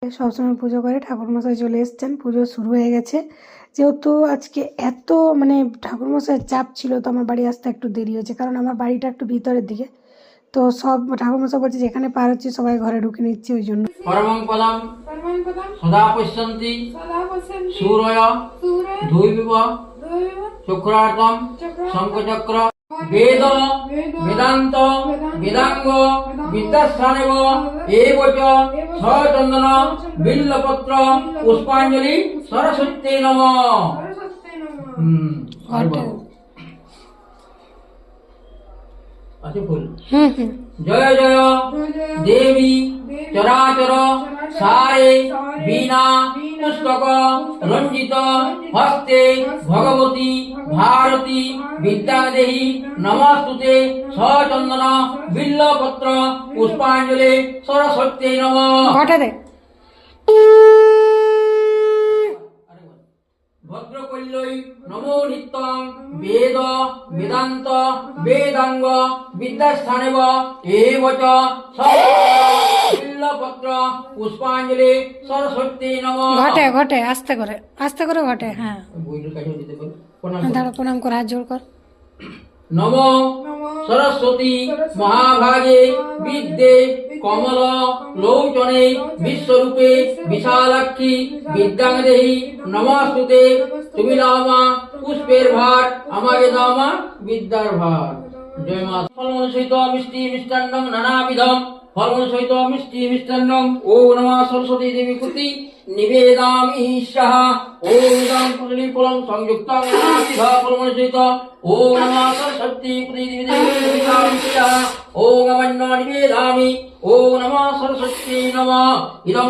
সবসময় পুজো করে ঠাকুরমশাই চলে এসছেন, পুজো শুরু হয়ে গেছে। যেহেতু আজকে এত মানে ঠাকুরমশাইয়ের চাপ ছিল, তো আমার বাড়ি আসতে একটু দেরি হয়েছে, কারণ আমার বাড়িটা একটু ভিতরের দিকে। তো সব ঠাকুরমশাই বলছে যেখানে পার হচ্ছে সবাই ঘরে ঢুকে নিচ্ছে, ওই জন্য। পরমং পদম সদা পশ্যন্তি সূরয় ধূয়িব চক্রার্তম শঙ্খচক্র বেদ বেদান্ত বেদাঙ্গ বিদ্যাস্থানেব এব চ সচন্দন বিল্লপত্র পুষ্পাঞ্জলি সরস্বত্যে নমঃ। আছে ফুল। জয় জয় দেবী চরাচর সারে বীণা পুস্তক রঞ্জিত হস্তে ভগবতী ভারতী বিদ্যাদেহী নমস্তুতে সচন্দন বিল্লপত্র পুষ্পাঞ্জলি সরস্বত্যে নমঃ। ভদ্রকল্যৈ নমো নিত্যং বেদ বেদান্ত বেদাঙ্গ বিদ্যাস্থানেব এব চ বিল্লপত্র পুষ্পাঞ্জলি সরস্বত্যে নমঃ। ঘটে আস্তে করে ঘটে। হ্যাঁ, দাঁড়া, প্রণাম কর, হাত জোড় কর। নমো সরস্বতী মহাভাগে বিদ্যে কমল লোচনে বিশ্বরূপে বিশালাক্ষী বিদ্যাঙ্গদেহী নমস্তুতে। তুমি দাও মা পুষ্পের ভার, আমাকে দাও মা বিদ্যার ভার। জয় মা। ফলমূল সহিত মিষ্টি মিষ্টান্নং নানাবিধম ফলমূল সহিত মিষ্টি মিষ্টান্নং ওম নমঃ সরস্বতী দেবী কৃতি নিবেদামি স্বাহা। ওম ইদং কুণ্ডলী ফলং সংযুক্তং নানাবিধ ফলমূল সহিত ওম নমঃ সরস্বতী কৃতি নিবেদামি স্বাহা। ওম অমন্য নিবেদামি ওম নমঃ সরস্বতী নমঃ। ইদং